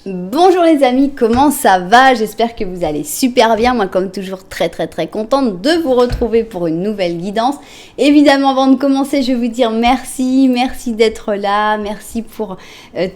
Bonjour les amis, comment ça va? J'espère que vous allez super bien. Moi, comme toujours, très contente de vous retrouver pour une nouvelle guidance. Évidemment, avant de commencer, je vais vous dire merci d'être là. Merci pour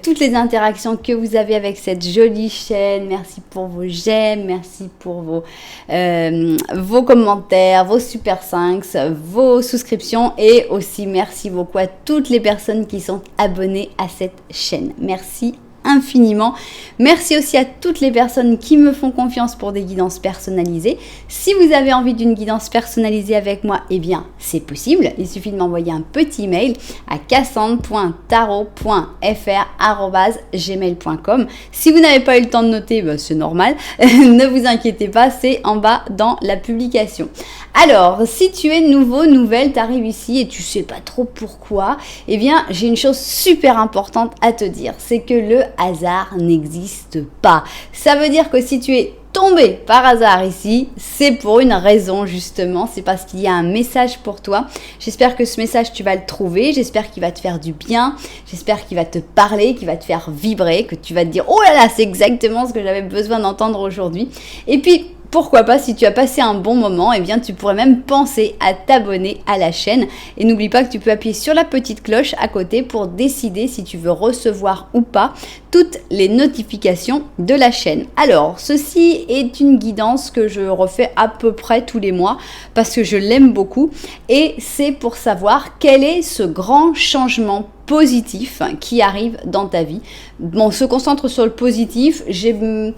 toutes les interactions que vous avez avec cette jolie chaîne. Merci pour vos j'aime, merci pour vos commentaires, vos super 5, vos souscriptions et aussi merci beaucoup à toutes les personnes qui sont abonnées à cette chaîne. Merci infiniment. Merci aussi à toutes les personnes qui me font confiance pour des guidances personnalisées. Si vous avez envie d'une guidance personnalisée avec moi, eh bien, c'est possible. Il suffit de m'envoyer un petit mail à cassandre.tarot.fr@gmail.com. Si vous n'avez pas eu le temps de noter, c'est normal. Ne vous inquiétez pas, c'est en bas dans la publication. Alors, si tu es nouvelle, tu arrives ici et tu sais pas trop pourquoi, eh bien, j'ai une chose super importante à te dire, c'est que le hasard n'existe pas. Ça veut dire que si tu es tombé par hasard ici, c'est pour une raison justement, c'est parce qu'il y a un message pour toi. J'espère que ce message tu vas le trouver, j'espère qu'il va te faire du bien, j'espère qu'il va te parler, qu'il va te faire vibrer, que tu vas te dire oh là là, c'est exactement ce que j'avais besoin d'entendre aujourd'hui. Et puis pourquoi pas, si tu as passé un bon moment, eh bien tu pourrais même penser à t'abonner à la chaîne. Et n'oublie pas que tu peux appuyer sur la petite cloche à côté pour décider si tu veux recevoir ou pas toutes les notifications de la chaîne. Alors, ceci est une guidance que je refais à peu près tous les mois parce que je l'aime beaucoup. Et c'est pour savoir quel est ce grand changement positif qui arrive dans ta vie. Bon, on se concentre sur le positif. J'aime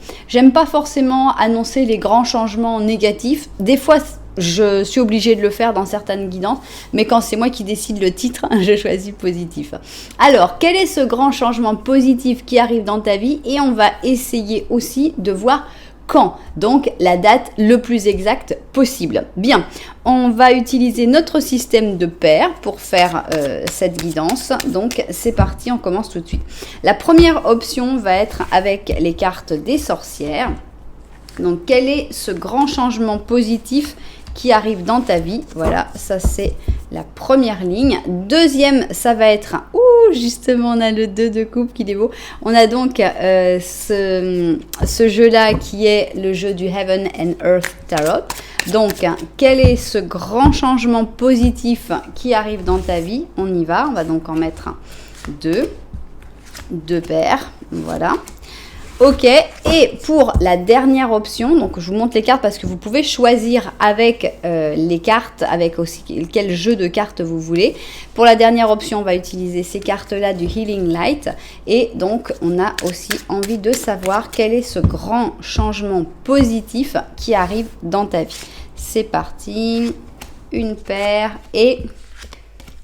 pas forcément annoncer les grands changements négatifs. Des fois, je suis obligée de le faire dans certaines guidances, mais quand c'est moi qui décide le titre, je choisis positif. Alors, quel est ce grand changement positif qui arrive dans ta vie? Et on va essayer aussi de voir quand, donc la date le plus exacte possible. Bien, on va utiliser notre système de paires pour faire cette guidance. Donc c'est parti, on commence tout de suite. La première option va être avec les cartes des sorcières. Donc quel est ce grand changement positif qui arrive dans ta vie? Voilà, ça c'est la première ligne. Deuxième, ça va être... justement, on a le 2 de coupe qui est beau. On a donc ce jeu-là qui est le jeu du Heaven and Earth Tarot. Donc, quel est ce grand changement positif qui arrive dans ta vie? On y va. On va donc en mettre deux paires. Voilà. Ok, et pour la dernière option, donc je vous montre les cartes parce que vous pouvez choisir avec les cartes, avec aussi quel jeu de cartes vous voulez. Pour la dernière option, on va utiliser ces cartes-là du Healing Light. Et donc, on a aussi envie de savoir quel est ce grand changement positif qui arrive dans ta vie. C'est parti, une paire et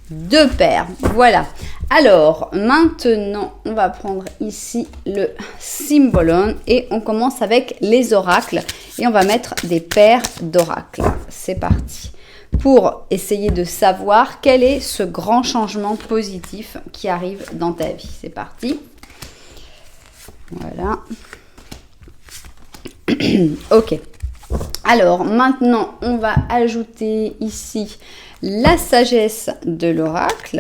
2 paires, voilà. Alors, maintenant, on va prendre ici le Symbolon et on commence avec les oracles et on va mettre des paires d'oracles. C'est parti. Pour essayer de savoir quel est ce grand changement positif qui arrive dans ta vie. C'est parti. Voilà. Ok. Alors, maintenant, on va ajouter ici la sagesse de l'oracle.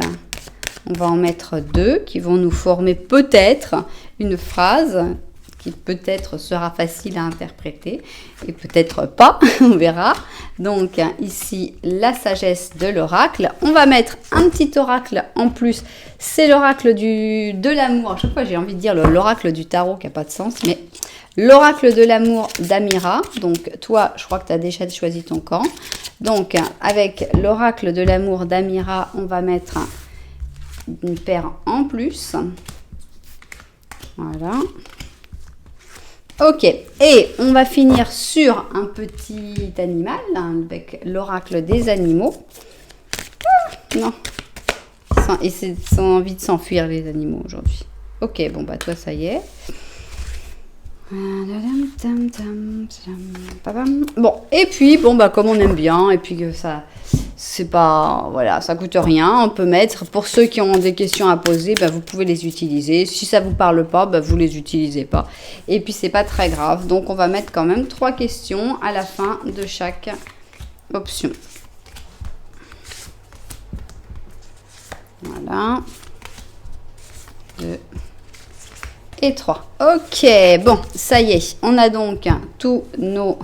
On va en mettre 2 qui vont nous former peut-être une phrase qui peut-être sera facile à interpréter et peut-être pas, on verra. Donc ici, la sagesse de l'oracle. On va mettre un petit oracle en plus. C'est l'oracle de l'amour. À chaque fois, j'ai envie de dire l'oracle du tarot qui n'a pas de sens, mais l'oracle de l'amour d'Amira. Donc toi, je crois que tu as déjà choisi ton camp. Donc avec l'oracle de l'amour d'Amira, on va mettre une paire en plus. Voilà. Ok. Et on va finir sur un petit animal avec l'oracle des animaux. Non. Ils ont envie de s'enfuir les animaux aujourd'hui. Ok, bon bah toi ça y est. Bon, et puis, bon, bah, comme on aime bien, et puis que ça, c'est pas, voilà, ça coûte rien, on peut mettre, pour ceux qui ont des questions à poser, bah, vous pouvez les utiliser. Si ça vous parle pas, bah, vous les utilisez pas. Et puis, c'est pas très grave. Donc, on va mettre quand même 3 questions à la fin de chaque option. Voilà. 2, et 3. Ok, bon, ça y est, on a donc tous nos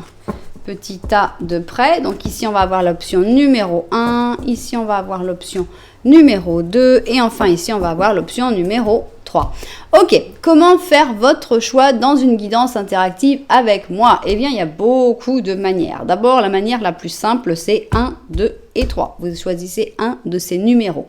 petits tas de prêts. Donc ici, on va avoir l'option numéro 1, ici, on va avoir l'option numéro 2 et enfin ici, on va avoir l'option numéro 3. Ok, comment faire votre choix dans une guidance interactive avec moi? Eh bien, il y a beaucoup de manières. D'abord, la manière la plus simple, c'est 1, 2 et 3. Vous choisissez un de ces numéros.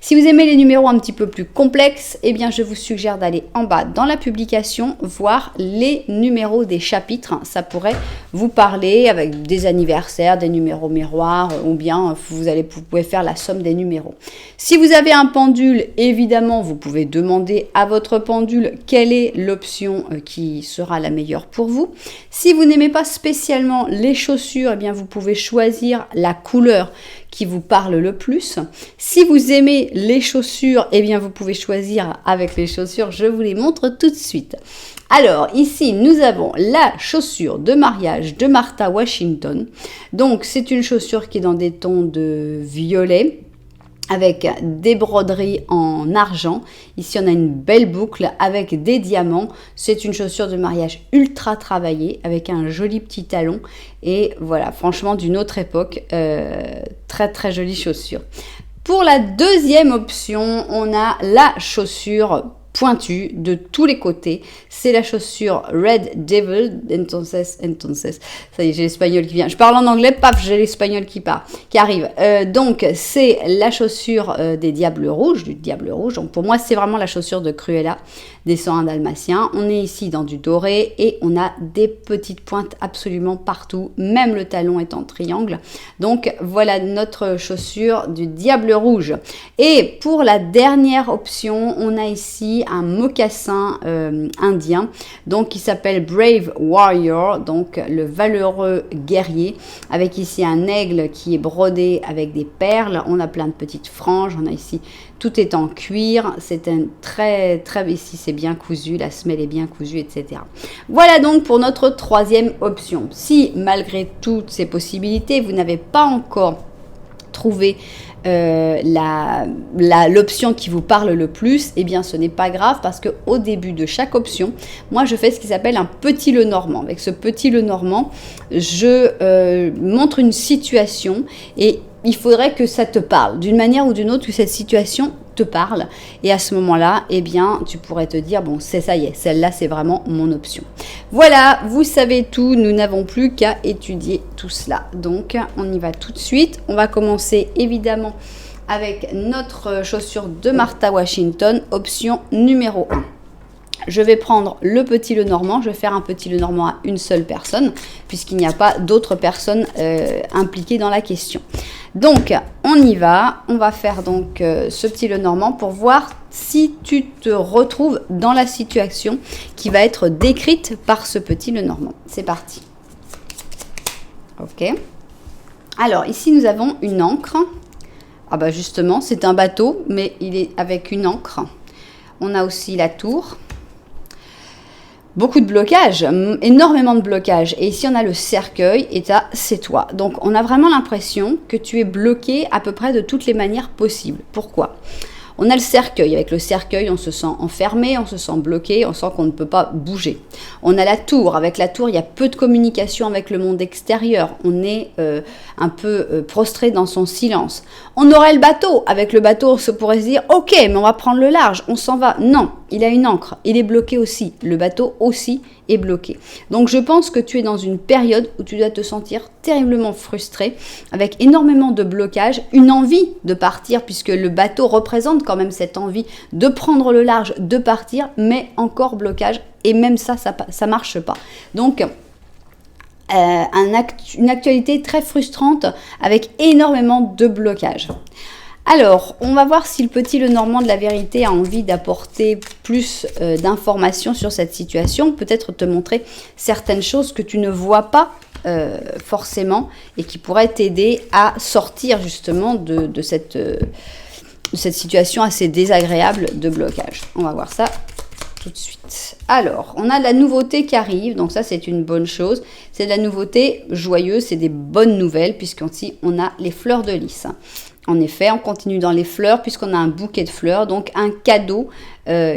Si vous aimez les numéros un petit peu plus complexes, eh bien, je vous suggère d'aller en bas dans la publication, voir les numéros des chapitres. Ça pourrait vous parler avec des anniversaires, des numéros miroirs, ou bien vous pouvez faire la somme des numéros. Si vous avez un pendule, évidemment, vous pouvez demander à votre pendule quelle est l'option qui sera la meilleure pour vous. Si vous n'aimez pas spécialement les chaussures, eh bien, vous pouvez choisir la couleur qui vous parle le plus. Si vous aimez les chaussures, eh bien vous pouvez choisir avec les chaussures, je vous les montre tout de suite. Alors ici nous avons la chaussure de mariage de Martha Washington. Donc c'est une chaussure qui est dans des tons de violet, avec des broderies en argent. Ici, on a une belle boucle avec des diamants. C'est une chaussure de mariage ultra travaillée avec un joli petit talon. Et voilà, franchement, d'une autre époque, très très jolie chaussure. Pour la deuxième option, on a la chaussure pointue de tous les côtés. C'est la chaussure Red Devil, entonces. Ça y est, j'ai l'espagnol qui vient. Je parle en anglais, paf, j'ai l'espagnol qui arrive. Donc, c'est la chaussure des Diables Rouges, du Diable Rouge. Donc, pour moi, c'est vraiment la chaussure de Cruella, des 101 Dalmatiens. On est ici dans du doré et on a des petites pointes absolument partout, même le talon est en triangle. Donc, voilà notre chaussure du Diable Rouge. Et pour la dernière option, on a ici un mocassin indien, donc qui s'appelle Brave Warrior, donc le valeureux guerrier, avec ici un aigle qui est brodé avec des perles. On a plein de petites franges, on a ici, tout est en cuir, c'est un très ici c'est bien cousu, la semelle est bien cousue, etc. Voilà donc pour notre troisième option. Si malgré toutes ces possibilités, vous n'avez pas encore trouvé l'option qui vous parle le plus, eh bien ce n'est pas grave parce que au début de chaque option, moi je fais ce qui s'appelle un petit Lenormand. Avec ce petit Lenormand, je montre une situation et il faudrait que ça te parle d'une manière ou d'une autre, que cette situation te parle. Et à ce moment-là, eh bien, tu pourrais te dire, bon, ça y est, celle-là, c'est vraiment mon option. Voilà, vous savez tout, nous n'avons plus qu'à étudier tout cela. Donc, on y va tout de suite. On va commencer évidemment avec notre chaussure de Martha Washington, option numéro 1. Je vais prendre le petit Lenormand, je vais faire un petit Lenormand à une seule personne, puisqu'il n'y a pas d'autres personnes impliquées dans la question. Donc, on y va, on va faire donc ce petit Lenormand pour voir si tu te retrouves dans la situation qui va être décrite par ce petit Lenormand. C'est parti. Ok. Alors, ici, nous avons une ancre. Ah bah justement, c'est un bateau, mais il est avec une ancre. On a aussi la tour. Beaucoup de blocages, énormément de blocages. Et ici, on a le cercueil et ça, c'est toi. Donc, on a vraiment l'impression que tu es bloqué à peu près de toutes les manières possibles. Pourquoi ? On a le cercueil. Avec le cercueil, on se sent enfermé, on se sent bloqué, on sent qu'on ne peut pas bouger. On a la tour. Avec la tour, il y a peu de communication avec le monde extérieur. On est un peu prostré dans son silence. On aurait le bateau. Avec le bateau, on se pourrait se dire « Ok, mais on va prendre le large, on s'en va. » Non, il a une ancre. Il est bloqué aussi. Le bateau aussi est bloqué. Donc, je pense que tu es dans une période où tu dois te sentir terriblement frustré, avec énormément de blocages, une envie de partir, puisque le bateau représente quand même cette envie de prendre le large, de partir, mais encore blocage. Et même ça marche pas. Donc, une actualité très frustrante avec énormément de blocages. Alors, on va voir si le petit Lenormand de la vérité a envie d'apporter plus d'informations sur cette situation, peut-être te montrer certaines choses que tu ne vois pas forcément et qui pourraient t'aider à sortir justement de cette situation assez désagréable de blocage. On va voir ça tout de suite. Alors, on a la nouveauté qui arrive, donc ça c'est une bonne chose. C'est de la nouveauté joyeuse, c'est des bonnes nouvelles, puisqu'ici on a les fleurs de lys. En effet, on continue dans les fleurs, puisqu'on a un bouquet de fleurs, donc un cadeau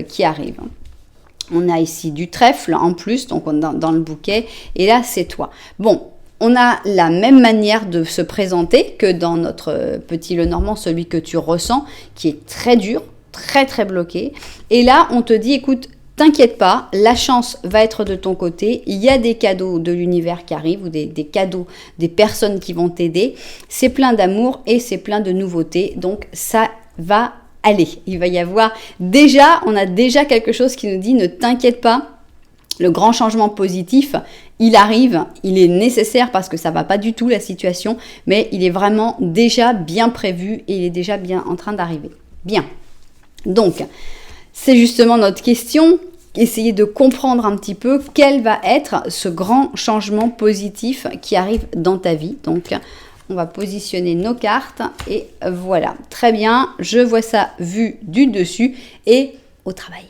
qui arrive. On a ici du trèfle en plus, donc on est dans le bouquet. Et là, c'est toi. Bon, on a la même manière de se présenter que dans notre petit Lenormand, celui que tu ressens, qui est très dur, très très bloqué. Et là, on te dit, écoute, t'inquiète pas, la chance va être de ton côté. Il y a des cadeaux de l'univers qui arrivent ou des cadeaux des personnes qui vont t'aider. C'est plein d'amour et c'est plein de nouveautés. Donc, ça va aller. Il va y avoir on a déjà quelque chose qui nous dit, ne t'inquiète pas. Le grand changement positif, il arrive, il est nécessaire parce que ça va pas du tout la situation, mais il est vraiment déjà bien prévu et il est déjà bien en train d'arriver. Bien. Donc, c'est justement notre question. Essayer de comprendre un petit peu quel va être ce grand changement positif qui arrive dans ta vie. Donc, on va positionner nos cartes et voilà. Très bien, je vois ça vu du dessus et au travail.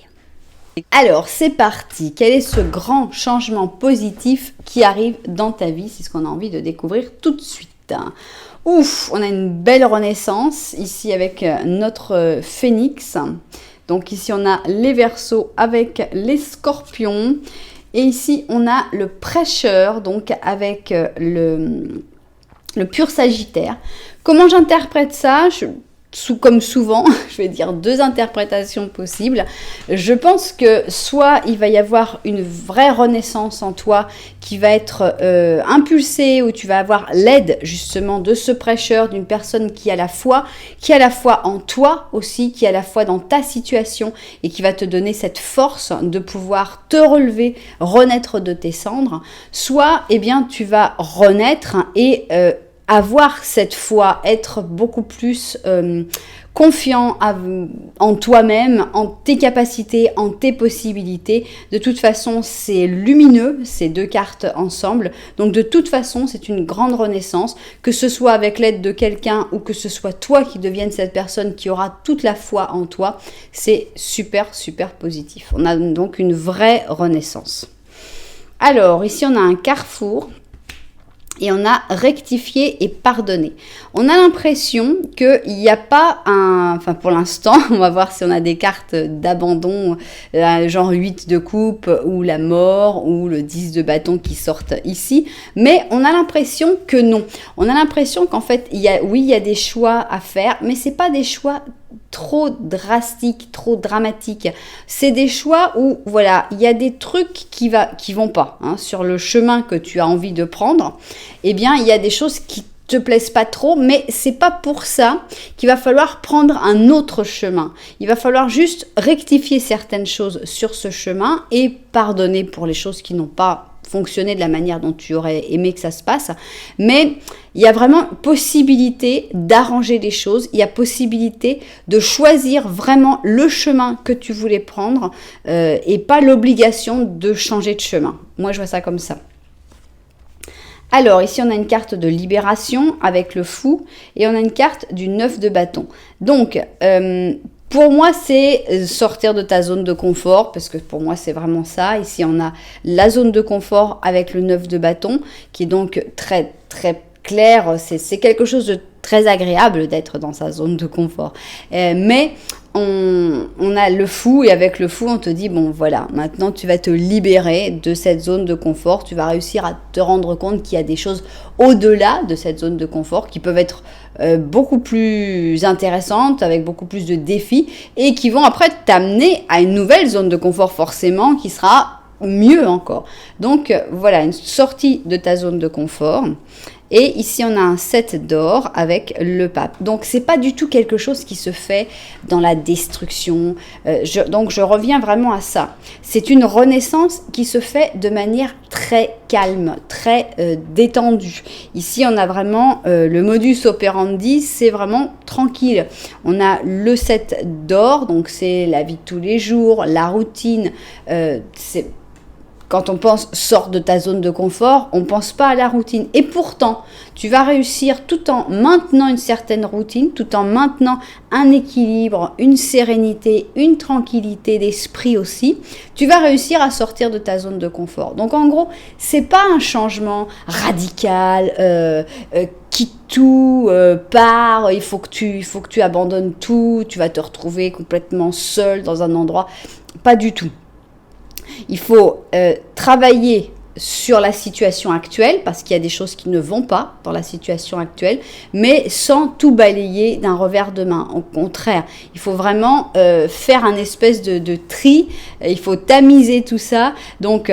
Alors, c'est parti. Quel est ce grand changement positif qui arrive dans ta vie? C'est ce qu'on a envie de découvrir tout de suite. Ouf, on a une belle renaissance ici avec notre phénix. Donc ici, on a les Verseaux avec les Scorpions. Et ici, on a le prêcheur, donc avec le pur Sagittaire. Comment j'interprète ça? Comme souvent, je vais dire 2 interprétations possibles. Je pense que soit il va y avoir une vraie renaissance en toi qui va être impulsée, où tu vas avoir l'aide justement de ce prêcheur, d'une personne qui a la foi en toi aussi, qui a la foi dans ta situation et qui va te donner cette force de pouvoir te relever, renaître de tes cendres. Soit, eh bien, tu vas renaître et avoir cette foi, être beaucoup plus confiant en toi-même, en tes capacités, en tes possibilités. De toute façon, c'est lumineux, ces 2 cartes ensemble. Donc de toute façon, c'est une grande renaissance, que ce soit avec l'aide de quelqu'un ou que ce soit toi qui devienne cette personne qui aura toute la foi en toi. C'est super, super positif. On a donc une vraie renaissance. Alors, ici, on a un carrefour. Et on a rectifié et pardonné. On a l'impression qu'il n'y a pas enfin pour l'instant, on va voir si on a des cartes d'abandon, genre 8 de coupe ou la mort ou le 10 de bâton qui sortent ici. Mais on a l'impression que non. On a l'impression qu'en fait, il y a des choix à faire, mais c'est pas des choix trop drastiques, trop dramatiques. C'est des choix où, voilà, il y a des trucs qui vont pas, hein, sur le chemin que tu as envie de prendre. Eh bien, il y a des choses qui te plaisent pas trop, mais c'est pas pour ça qu'il va falloir prendre un autre chemin. Il va falloir juste rectifier certaines choses sur ce chemin et pardonner pour les choses qui n'ont pas fonctionner de la manière dont tu aurais aimé que ça se passe, mais il y a vraiment possibilité d'arranger les choses, il y a possibilité de choisir vraiment le chemin que tu voulais prendre et pas l'obligation de changer de chemin. Moi, je vois ça comme ça. Alors, ici, on a une carte de libération avec le fou et on a une carte du 9 de bâton. Donc, pour moi, c'est sortir de ta zone de confort, parce que pour moi, c'est vraiment ça. Ici, on a la zone de confort avec le 9 de bâton, qui est donc très, très clair. C'est quelque chose de très agréable d'être dans sa zone de confort. Mais on a le fou, et avec le fou, on te dit, bon, voilà, maintenant, tu vas te libérer de cette zone de confort. Tu vas réussir à te rendre compte qu'il y a des choses au-delà de cette zone de confort qui peuvent être beaucoup plus intéressantes, avec beaucoup plus de défis, et qui vont après t'amener à une nouvelle zone de confort forcément, qui sera mieux encore. Donc voilà, une sortie de ta zone de confort. Et ici, on a un 7 d'or avec le pape. Donc, c'est pas du tout quelque chose qui se fait dans la destruction. Donc, je reviens vraiment à ça. C'est une renaissance qui se fait de manière très calme, très détendue. Ici, on a vraiment le modus operandi, c'est vraiment tranquille. On a le 7 d'or, donc c'est la vie de tous les jours, la routine, quand on pense sors de ta zone de confort, on ne pense pas à la routine. Et pourtant, tu vas réussir tout en maintenant une certaine routine, tout en maintenant un équilibre, une sérénité, une tranquillité d'esprit aussi. Tu vas réussir à sortir de ta zone de confort. Donc en gros, c'est pas un changement radical, quitte tout, pars, il faut que tu abandonnes tout, tu vas te retrouver complètement seul dans un endroit. Pas du tout. Il faut travailler sur la situation actuelle, parce qu'il y a des choses qui ne vont pas dans la situation actuelle, mais sans tout balayer d'un revers de main. Au contraire, il faut vraiment faire un espèce de tri, il faut tamiser tout ça. Donc,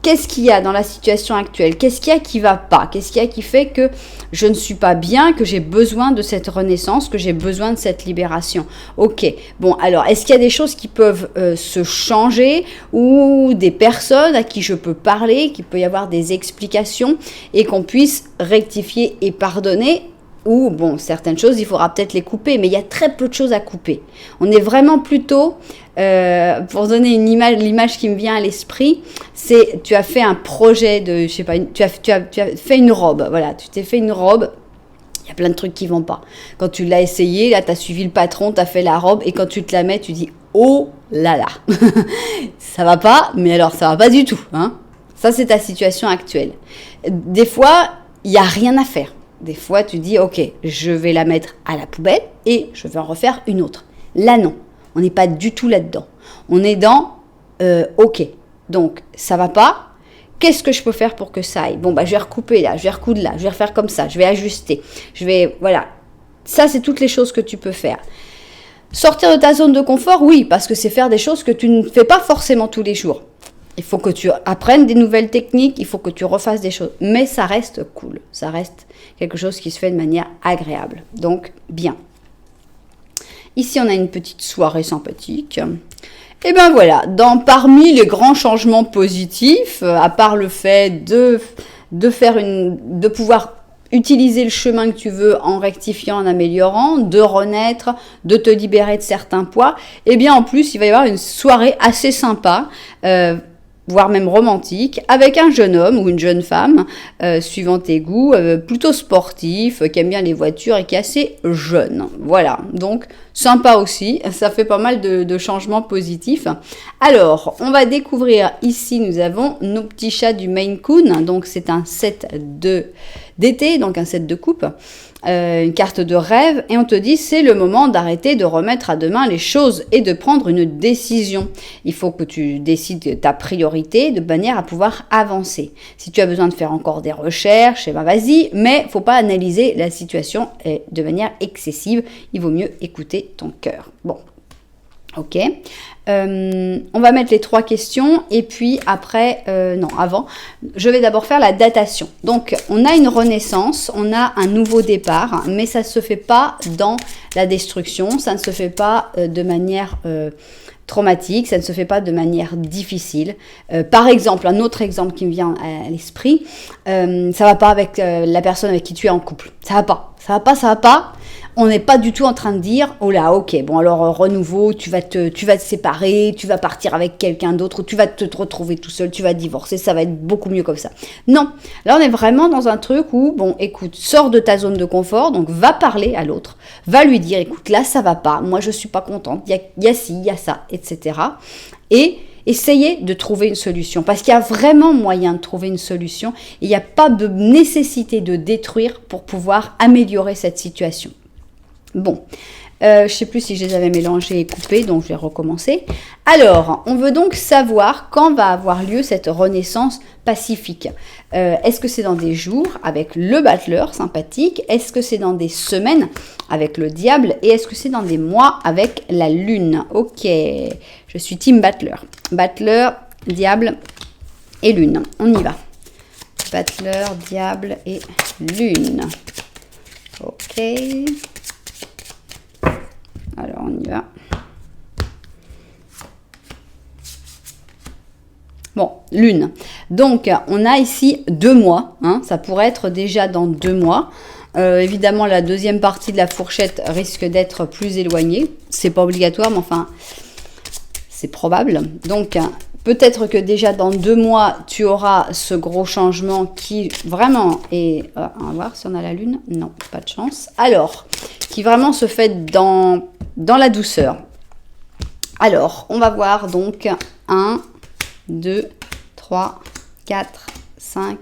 qu'est-ce qu'il y a dans la situation actuelle? Qu'est-ce qu'il y a qui ne va pas? Qu'est-ce qu'il y a qui fait que je ne suis pas bien, que j'ai besoin de cette renaissance, que j'ai besoin de cette libération? Ok, bon, alors, est-ce qu'il y a des choses qui peuvent se changer ou des personnes à qui je peux parler, qu'il peut y avoir des explications et qu'on puisse rectifier et pardonner? Ou, bon, certaines choses, il faudra peut-être les couper, mais il y a très peu de choses à couper. On est vraiment plutôt, pour donner une image, l'image qui me vient à l'esprit, c'est, tu as fait un projet de, je sais pas, tu as fait une robe, voilà, tu t'es fait une robe, il y a plein de trucs qui vont pas. Quand tu l'as essayé, là, tu as suivi le patron, tu as fait la robe, et quand tu te la mets, tu dis, oh là là, ça va pas, mais alors ça va pas du tout, hein. Ça, c'est ta situation actuelle. Des fois, il n'y a rien à faire. Des fois, tu dis, ok, je vais la mettre à la poubelle et je vais en refaire une autre. Là, non. On n'est pas du tout là-dedans. On est dans, ok, donc ça va pas. Qu'est-ce que je peux faire pour que ça aille? Bon, bah, je vais recouper là, je vais recoudre là, je vais refaire comme ça, je vais ajuster. Voilà. Ça, c'est toutes les choses que tu peux faire. Sortir de ta zone de confort, oui, parce que c'est faire des choses que tu ne fais pas forcément tous les jours. Il faut que tu apprennes des nouvelles techniques, il faut que tu refasses des choses. Mais ça reste cool, ça reste quelque chose qui se fait de manière agréable. Donc, bien. Ici, on a une petite soirée sympathique. Et bien voilà, parmi les grands changements positifs, à part le fait de pouvoir utiliser le chemin que tu veux en rectifiant, en améliorant, de renaître, de te libérer de certains poids, et bien en plus, il va y avoir une soirée assez sympa, voire même romantique, avec un jeune homme ou une jeune femme, suivant tes goûts, plutôt sportif, qui aime bien les voitures et qui est assez jeune. Voilà, donc sympa aussi, ça fait pas mal de changements positifs. Alors, on va découvrir ici, nous avons nos petits chats du Maine Coon, donc c'est un set d'été, donc un set de coupe. Une carte de rêve, et on te dit c'est le moment d'arrêter de remettre à demain les choses et de prendre une décision. Il faut que tu décides ta priorité de manière à pouvoir avancer. Si tu as besoin de faire encore des recherches, eh ben vas-y, mais faut pas analyser la situation de manière excessive. Il vaut mieux écouter ton cœur. Bon. Ok, on va mettre les 3 questions et puis après, avant, je vais d'abord faire la datation. Donc, on a une renaissance, on a un nouveau départ, mais ça ne se fait pas dans la destruction, ça ne se fait pas de manière traumatique, ça ne se fait pas de manière difficile. Par exemple, un autre exemple qui me vient à l'esprit, ça va pas avec la personne avec qui tu es en couple. Ça va pas. On n'est pas du tout en train de dire, oh là, ok, bon alors renouveau, tu vas te séparer, tu vas partir avec quelqu'un d'autre, tu vas te retrouver tout seul, tu vas divorcer, ça va être beaucoup mieux comme ça. Non, là on est vraiment dans un truc où, bon, écoute, sors de ta zone de confort, donc va parler à l'autre, va lui dire, écoute, là ça va pas, moi je suis pas contente, il y a ci, il y a ça, etc. Et essayez de trouver une solution, parce qu'il y a vraiment moyen de trouver une solution, et il n'y a pas de nécessité de détruire pour pouvoir améliorer cette situation. Bon, je ne sais plus si je les avais mélangés et coupés, donc je vais recommencer. Alors, on veut donc savoir quand va avoir lieu cette renaissance pacifique. Est-ce que c'est dans des jours avec le battleur sympathique? Est-ce que c'est dans des semaines avec le diable? Et est-ce que c'est dans des mois avec la lune? Ok, je suis team battleur. Battleur, diable et lune. On y va. Battleur, diable et lune. Ok. Alors, on y va. Bon, lune. Donc, on a ici 2 mois. Hein, ça pourrait être déjà dans 2 mois. Évidemment, la deuxième partie de la fourchette risque d'être plus éloignée. C'est pas obligatoire, mais enfin, c'est probable. Donc, peut-être que déjà dans 2 mois, tu auras ce gros changement qui vraiment est... on va voir si on a la lune. Non, pas de chance. Alors, qui vraiment se fait dans la douceur. Alors, on va voir donc 1, 2, 3, 4, 5,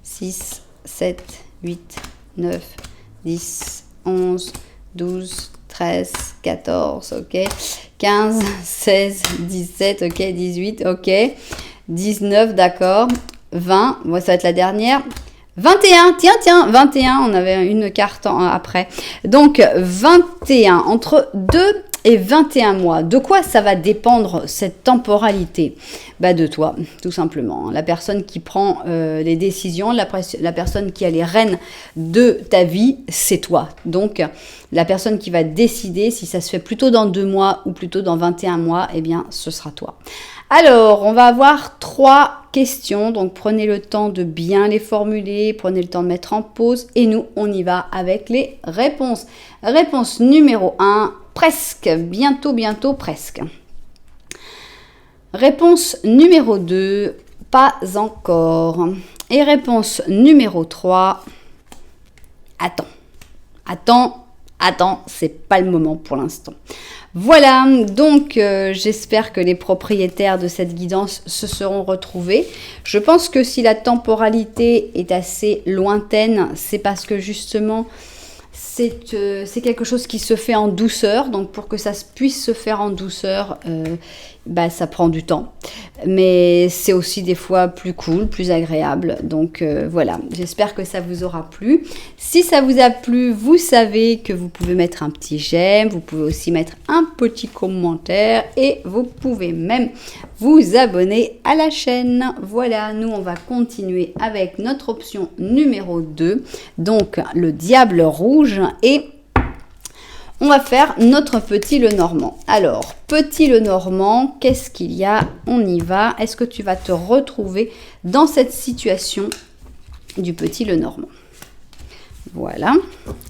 6, 7, 8, 9, 10, 11, 12, 13, 14, ok, 15, 16, 17, ok, 18, ok, 19, d'accord, 20, bon, ça va être la dernière, 21, tiens, 21, on avait une carte après. Donc, 21, entre 2 et 21 mois. De quoi ça va dépendre cette temporalité? Bah de toi, tout simplement. La personne qui prend les décisions, la personne qui a les rênes de ta vie, c'est toi. Donc, la personne qui va décider si ça se fait plutôt dans 2 mois ou plutôt dans 21 mois, eh bien, ce sera toi. Alors, on va avoir 3 questions, donc prenez le temps de bien les formuler, prenez le temps de mettre en pause et nous, on y va avec les réponses. Réponse numéro 1, presque, bientôt, presque. Réponse numéro 2, pas encore. Et réponse numéro 3, attends, c'est pas le moment pour l'instant. Voilà, donc j'espère que les propriétaires de cette guidance se seront retrouvés. Je pense que si la temporalité est assez lointaine, c'est parce que justement, c'est quelque chose qui se fait en douceur. Donc pour que ça puisse se faire en douceur, ça prend du temps. Mais c'est aussi des fois plus cool, plus agréable. Donc voilà, j'espère que ça vous aura plu. Si ça vous a plu, vous savez que vous pouvez mettre un petit j'aime, vous pouvez aussi mettre un petit commentaire et vous pouvez même vous abonner à la chaîne. Voilà, nous on va continuer avec notre option numéro 2, donc le diable rouge, et on va faire notre petit Lenormand. Alors, petit Lenormand, qu'est-ce qu'il y a? On y va. Est-ce que tu vas te retrouver dans cette situation du petit Lenormand? Voilà.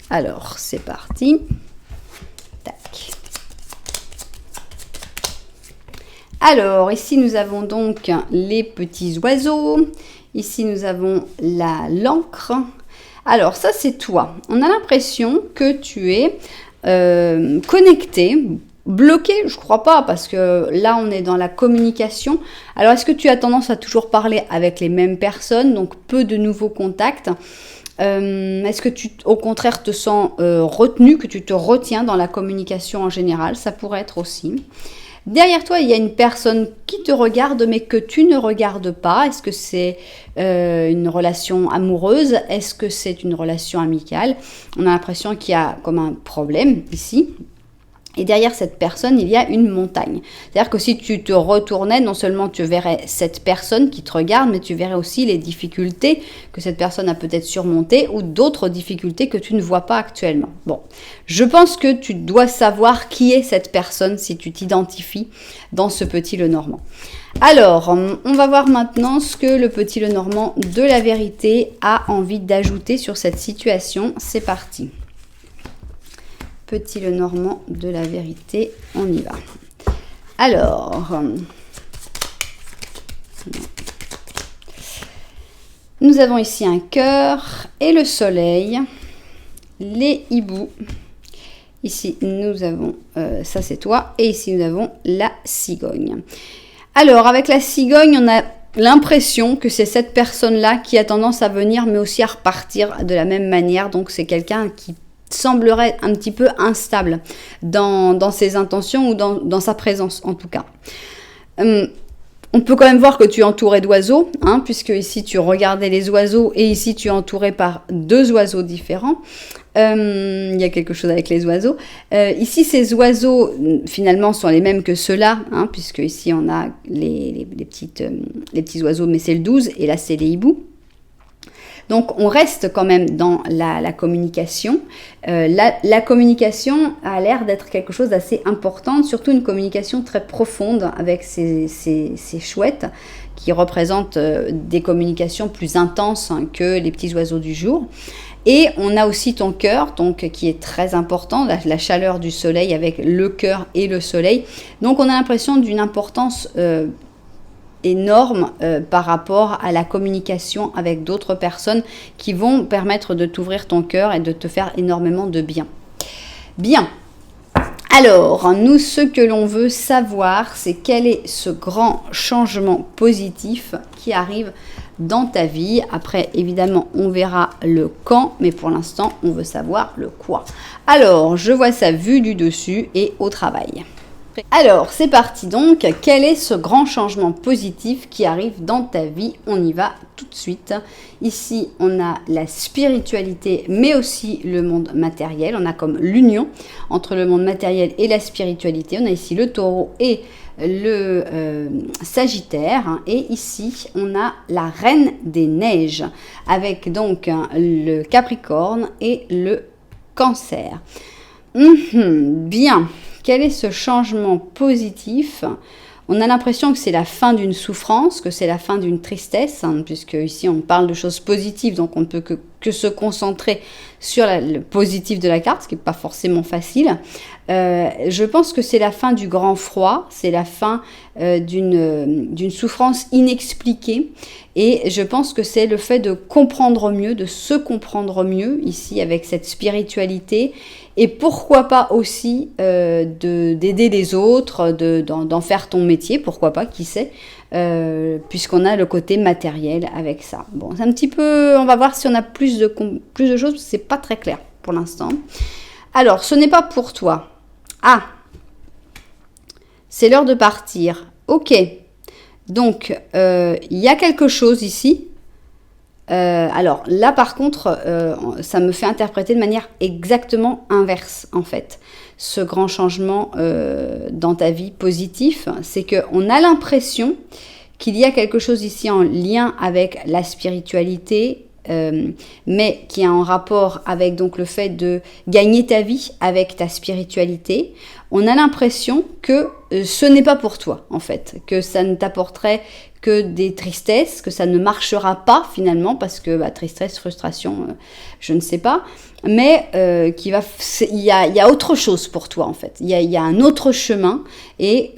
Alors, c'est parti. Tac. Alors, ici, nous avons donc les petits oiseaux. Ici, nous avons l'encre. Alors, ça, c'est toi. On a l'impression que tu es connecté, bloqué, je crois pas, parce que là, on est dans la communication. Alors, est-ce que tu as tendance à toujours parler avec les mêmes personnes, donc peu de nouveaux contacts? Est-ce que tu, au contraire, te sens retenu, que tu te retiens dans la communication en général? Ça pourrait être aussi. Derrière toi, il y a une personne qui te regarde, mais que tu ne regardes pas. Est-ce que c'est une relation amoureuse? Est-ce que c'est une relation amicale? On a l'impression qu'il y a comme un problème ici. Et derrière cette personne, il y a une montagne. C'est-à-dire que si tu te retournais, non seulement tu verrais cette personne qui te regarde, mais tu verrais aussi les difficultés que cette personne a peut-être surmontées ou d'autres difficultés que tu ne vois pas actuellement. Bon, je pense que tu dois savoir qui est cette personne si tu t'identifies dans ce petit Lenormand. Alors, on va voir maintenant ce que le petit Lenormand de la vérité a envie d'ajouter sur cette situation. C'est parti. Petit Lenormand de la vérité, on y va. Alors, nous avons ici un cœur et le soleil, les hiboux. Ici, nous avons, ça c'est toi, et ici nous avons la cigogne. Alors, avec la cigogne, on a l'impression que c'est cette personne-là qui a tendance à venir, mais aussi à repartir de la même manière. Donc, c'est quelqu'un qui semblerait un petit peu instable dans ses intentions ou dans sa présence en tout cas. On peut quand même voir que tu es entouré d'oiseaux, hein, puisque ici tu regardais les oiseaux et ici tu es entouré par 2 oiseaux différents. Il y a quelque chose avec les oiseaux. Ici ces oiseaux finalement sont les mêmes que ceux-là, hein, puisque ici on a les petits oiseaux, mais c'est le 12 et là c'est les hiboux. Donc, on reste quand même dans la communication. La communication a l'air d'être quelque chose d'assez important, surtout une communication très profonde avec ces chouettes qui représentent des communications plus intenses que les petits oiseaux du jour. Et on a aussi ton cœur, donc qui est très important, la chaleur du soleil avec le cœur et le soleil. Donc, on a l'impression d'une importance énorme par rapport à la communication avec d'autres personnes qui vont permettre de t'ouvrir ton cœur et de te faire énormément de bien. Bien. Alors, nous, ce que l'on veut savoir, c'est quel est ce grand changement positif qui arrive dans ta vie. Après, évidemment, on verra le quand, mais pour l'instant, on veut savoir le quoi. Alors, je vois ça vu du dessus et au travail. Alors, c'est parti donc. Quel est ce grand changement positif qui arrive dans ta vie? On y va tout de suite. Ici, on a la spiritualité, mais aussi le monde matériel. On a comme l'union entre le monde matériel et la spiritualité. On a ici le taureau et le Sagittaire. Et ici, on a la reine des neiges, avec donc le Capricorne et le Cancer. Bien. Quel est ce changement positif? On a l'impression que c'est la fin d'une souffrance, que c'est la fin d'une tristesse, puisque ici on parle de choses positives, donc on ne peut que se concentrer sur le positif de la carte, ce qui n'est pas forcément facile. Je pense que c'est la fin du grand froid, c'est la fin d'une souffrance inexpliquée, et je pense que c'est le fait de comprendre mieux, de se comprendre mieux, ici avec cette spiritualité, et pourquoi pas aussi d'aider les autres, d'en faire ton métier, pourquoi pas, qui sait, puisqu'on a le côté matériel avec ça. Bon, c'est un petit peu, on va voir si on a plus de choses, parce que c'est pas très clair pour l'instant. Alors, ce n'est pas pour toi. Ah, c'est l'heure de partir. Ok, donc il y a quelque chose ici. Alors là par contre, ça me fait interpréter de manière exactement inverse en fait. Ce grand changement dans ta vie positif, c'est qu'on a l'impression qu'il y a quelque chose ici en lien avec la spiritualité, mais qui est en rapport avec donc le fait de gagner ta vie avec ta spiritualité. On a l'impression que ce n'est pas pour toi en fait, que ça ne t'apporterait que des tristesses, que ça ne marchera pas finalement, parce que tristesse, frustration, je ne sais pas, mais il y a autre chose pour toi en fait, il y a un autre chemin, et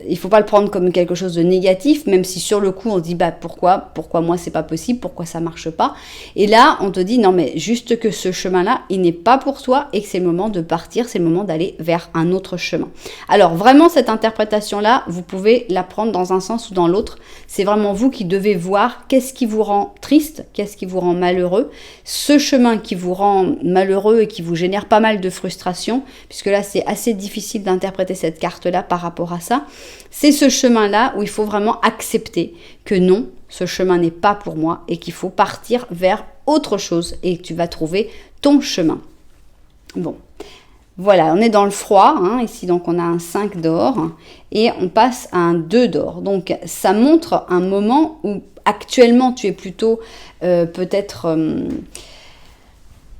il faut pas le prendre comme quelque chose de négatif, même si sur le coup on se dit pourquoi moi c'est pas possible, pourquoi ça marche pas, et là on te dit non mais juste que ce chemin-là, il n'est pas pour toi, et que c'est le moment de partir, c'est le moment d'aller vers un autre chemin. Alors vraiment cette interprétation-là, vous pouvez la prendre dans un sens ou dans l'autre. C'est vraiment vous qui devez voir qu'est-ce qui vous rend triste, qu'est-ce qui vous rend malheureux, ce chemin qui vous rend malheureux et qui vous génère pas mal de frustration, puisque là c'est assez difficile d'interpréter cette carte-là par rapport à ça. C'est ce chemin-là où il faut vraiment accepter que non, ce chemin n'est pas pour moi et qu'il faut partir vers autre chose et que tu vas trouver ton chemin. Bon. Voilà, on est dans le froid, ici donc on a un 5 d'or et on passe à un 2 d'or. Donc ça montre un moment où actuellement tu es plutôt peut-être...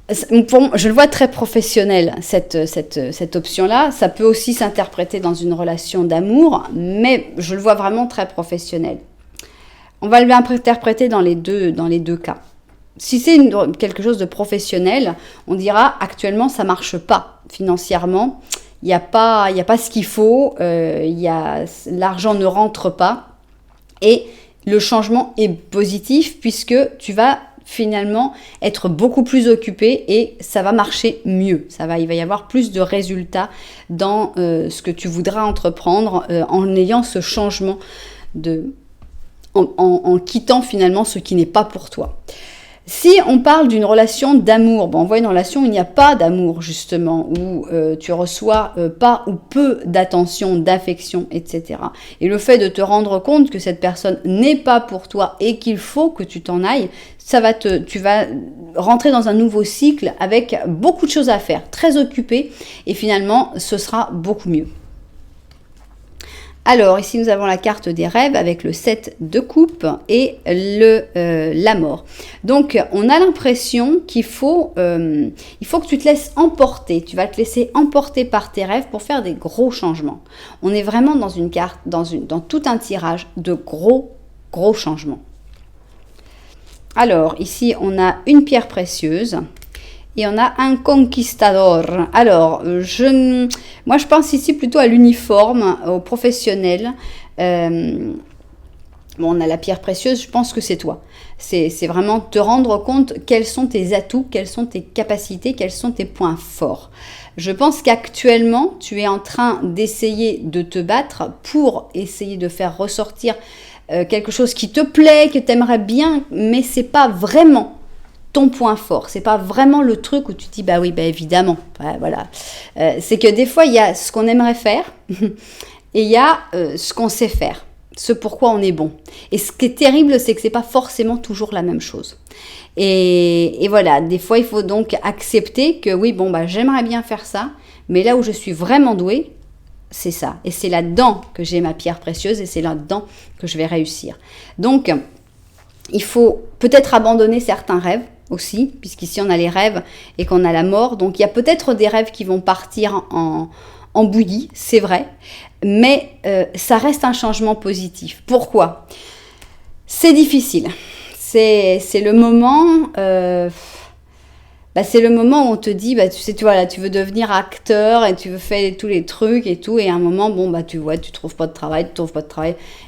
je le vois très professionnel, cette option-là. Ça peut aussi s'interpréter dans une relation d'amour, mais je le vois vraiment très professionnel. On va l'interpréter dans les deux cas. Si c'est quelque chose de professionnel, on dira actuellement ça marche pas financièrement, il n'y a pas ce qu'il faut, l'argent ne rentre pas et le changement est positif puisque tu vas finalement être beaucoup plus occupé et ça va marcher mieux. Il va y avoir plus de résultats dans ce que tu voudras entreprendre en ayant ce changement en quittant finalement ce qui n'est pas pour toi. Si on parle d'une relation d'amour, on voit une relation où il n'y a pas d'amour justement, où tu reçois pas ou peu d'attention, d'affection, etc. Et le fait de te rendre compte que cette personne n'est pas pour toi et qu'il faut que tu t'en ailles, tu vas rentrer dans un nouveau cycle avec beaucoup de choses à faire, très occupé, et finalement ce sera beaucoup mieux. Alors, ici, nous avons la carte des rêves avec le 7 de coupe et la mort. Donc, on a l'impression qu'il faut que tu te laisses emporter. Tu vas te laisser emporter par tes rêves pour faire des gros changements. On est vraiment dans une carte, dans tout un tirage de gros changements. Alors, ici, on a une pierre précieuse. Et on a un conquistador. Alors, moi je pense ici plutôt à l'uniforme, au professionnel. On a la pierre précieuse, je pense que c'est toi. C'est vraiment te rendre compte quels sont tes atouts, quelles sont tes capacités, quels sont tes points forts. Je pense qu'actuellement, tu es en train d'essayer de te battre pour essayer de faire ressortir quelque chose qui te plaît, que tu aimerais bien, mais c'est pas vraiment ton point fort. C'est pas vraiment le truc où tu dis bah oui, bah évidemment. Ouais, voilà. C'est que des fois il y a ce qu'on aimerait faire et il y a ce qu'on sait faire, ce pourquoi on est bon. Et ce qui est terrible, c'est que c'est pas forcément toujours la même chose. Et voilà, des fois il faut donc accepter que oui, bon bah j'aimerais bien faire ça, mais là où je suis vraiment douée, c'est ça. Et c'est là-dedans que j'ai ma pierre précieuse et c'est là-dedans que je vais réussir. Donc, il faut peut-être abandonner certains rêves aussi, puisqu'ici on a les rêves et qu'on a la mort. Donc, il y a peut-être des rêves qui vont partir en bouillie, c'est vrai, mais ça reste un changement positif. Pourquoi ? C'est difficile. C'est le moment... c'est le moment où on te dit, tu sais, tu vois, là, tu veux devenir acteur et tu veux faire tous les trucs et tout. Et à un moment, tu vois, tu trouves pas de travail,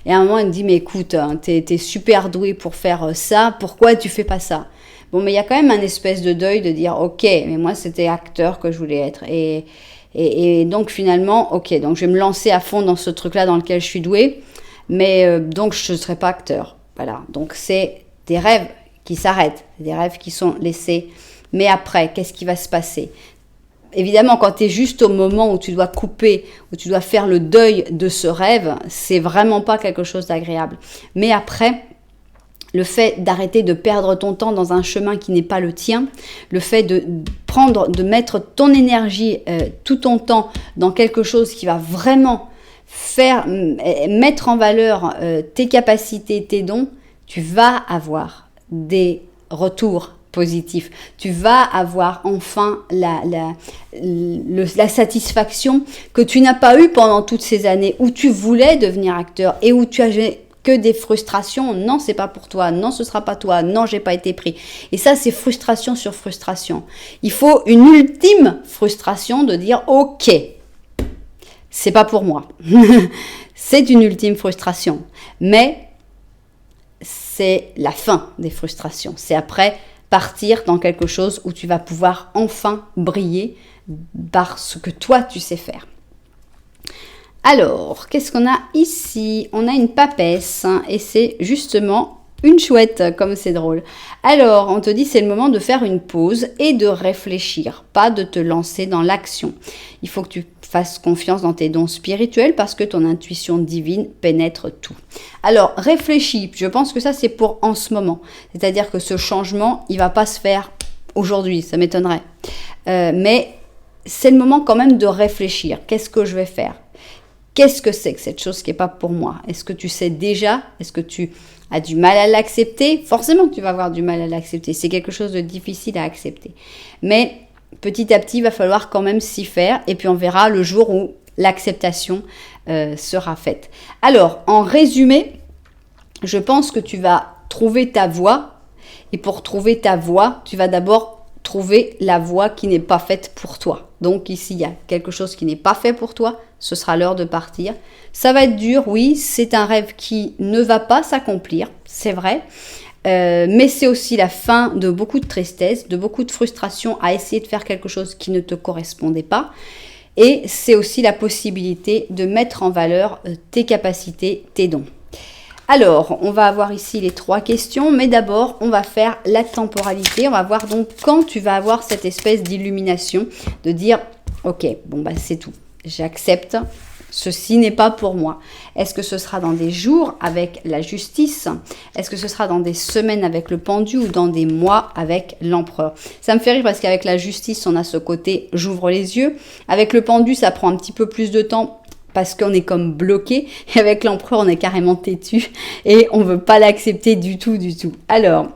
Et à un moment, il me dit, mais écoute, t'es super doué pour faire ça, pourquoi tu fais pas ça ? Bon, mais il y a quand même un espèce de deuil de dire, ok, mais moi, c'était acteur que je voulais être. Et donc, finalement, ok, donc je vais me lancer à fond dans ce truc-là dans lequel je suis douée. Mais donc, je ne serai pas acteur. Voilà, donc c'est des rêves qui s'arrêtent, des rêves qui sont laissés. Mais après, qu'est-ce qui va se passer ? Évidemment, quand tu es juste au moment où tu dois couper, où tu dois faire le deuil de ce rêve, c'est vraiment pas quelque chose d'agréable. Mais après, le fait d'arrêter de perdre ton temps dans un chemin qui n'est pas le tien, le fait de mettre ton énergie, tout ton temps dans quelque chose qui va vraiment mettre en valeur tes capacités, tes dons, tu vas avoir des retours positif. Tu vas avoir enfin la satisfaction que tu n'as pas eue pendant toutes ces années où tu voulais devenir acteur et où tu as que des frustrations. Non, c'est pas pour toi. Non, ce sera pas toi. Non, j'ai pas été pris. Et ça, c'est frustration sur frustration. Il faut une ultime frustration de dire ok, c'est pas pour moi. C'est une ultime frustration. Mais c'est la fin des frustrations. C'est après partir dans quelque chose où tu vas pouvoir enfin briller par ce que toi tu sais faire. Alors, qu'est-ce qu'on a ici ? On a une papesse et c'est justement une chouette, comme c'est drôle. Alors, on te dit c'est le moment de faire une pause et de réfléchir, pas de te lancer dans l'action. Il faut que tu fasses confiance dans tes dons spirituels parce que ton intuition divine pénètre tout. Alors, réfléchis. Je pense que ça, c'est pour en ce moment. C'est-à-dire que ce changement, il va pas se faire aujourd'hui, ça m'étonnerait. Mais c'est le moment quand même de réfléchir. Qu'est-ce que je vais faire ? Qu'est-ce que c'est que cette chose qui n'est pas pour moi ? Est-ce que tu sais déjà ? Est-ce que tu as du mal à l'accepter ? Forcément, tu vas avoir du mal à l'accepter. C'est quelque chose de difficile à accepter. Mais petit à petit, il va falloir quand même s'y faire. Et puis, on verra le jour où l'acceptation sera faite. Alors, en résumé, je pense que tu vas trouver ta voie. Et pour trouver ta voie, tu vas d'abord trouver la voie qui n'est pas faite pour toi. Donc ici, il y a quelque chose qui n'est pas fait pour toi. Ce sera l'heure de partir. Ça va être dur, oui. C'est un rêve qui ne va pas s'accomplir, c'est vrai. Mais c'est aussi la fin de beaucoup de tristesse, de beaucoup de frustration à essayer de faire quelque chose qui ne te correspondait pas. Et c'est aussi la possibilité de mettre en valeur tes capacités, tes dons. Alors, on va avoir ici les 3 questions, mais d'abord, on va faire la temporalité. On va voir donc quand tu vas avoir cette espèce d'illumination, de dire, ok, bon bah c'est tout, j'accepte, ceci n'est pas pour moi. Est-ce que ce sera dans des jours avec la justice ? Est-ce que ce sera dans des semaines avec le pendu ou dans des mois avec l'empereur ? Ça me fait rire parce qu'avec la justice, on a ce côté, j'ouvre les yeux. Avec le pendu, ça prend un petit peu plus de temps, parce qu'on est comme bloqué, et avec l'empereur, on est carrément têtu, et on ne veut pas l'accepter du tout, du tout. Alors,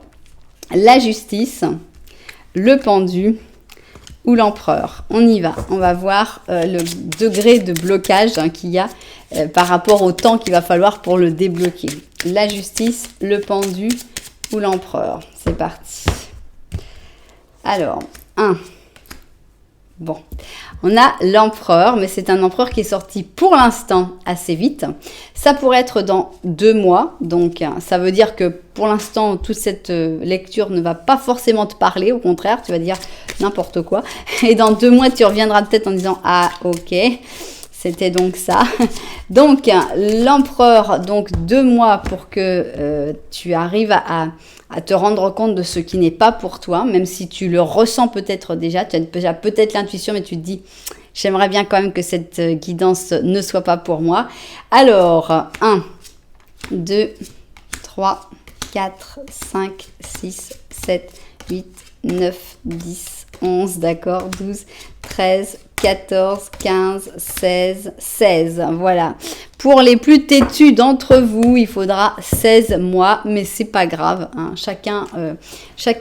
la justice, le pendu ou l'empereur. On y va. On va voir le degré de blocage qu'il y a par rapport au temps qu'il va falloir pour le débloquer. La justice, le pendu ou l'empereur. C'est parti. Alors, 1. Bon, on a l'empereur, mais c'est un empereur qui est sorti pour l'instant assez vite. Ça pourrait être dans 2 mois, donc ça veut dire que pour l'instant, toute cette lecture ne va pas forcément te parler. Au contraire, tu vas dire n'importe quoi. Et dans 2 mois, tu reviendras peut-être en disant « Ah, ok, C'était donc ça. Donc, l'empereur, donc 2 mois pour que tu arrives à te rendre compte de ce qui n'est pas pour toi, même si tu le ressens peut-être déjà, tu as déjà peut-être l'intuition, mais tu te dis, j'aimerais bien quand même que cette guidance ne soit pas pour moi. Alors, 1, 2, 3, 4, 5, 6, 7, 8, 9, 10, 11, d'accord, 12, 13, 14, 15, 16, 16. Voilà. Pour les plus têtus d'entre vous, il faudra 16 mois, mais c'est pas grave. Hein. Chacun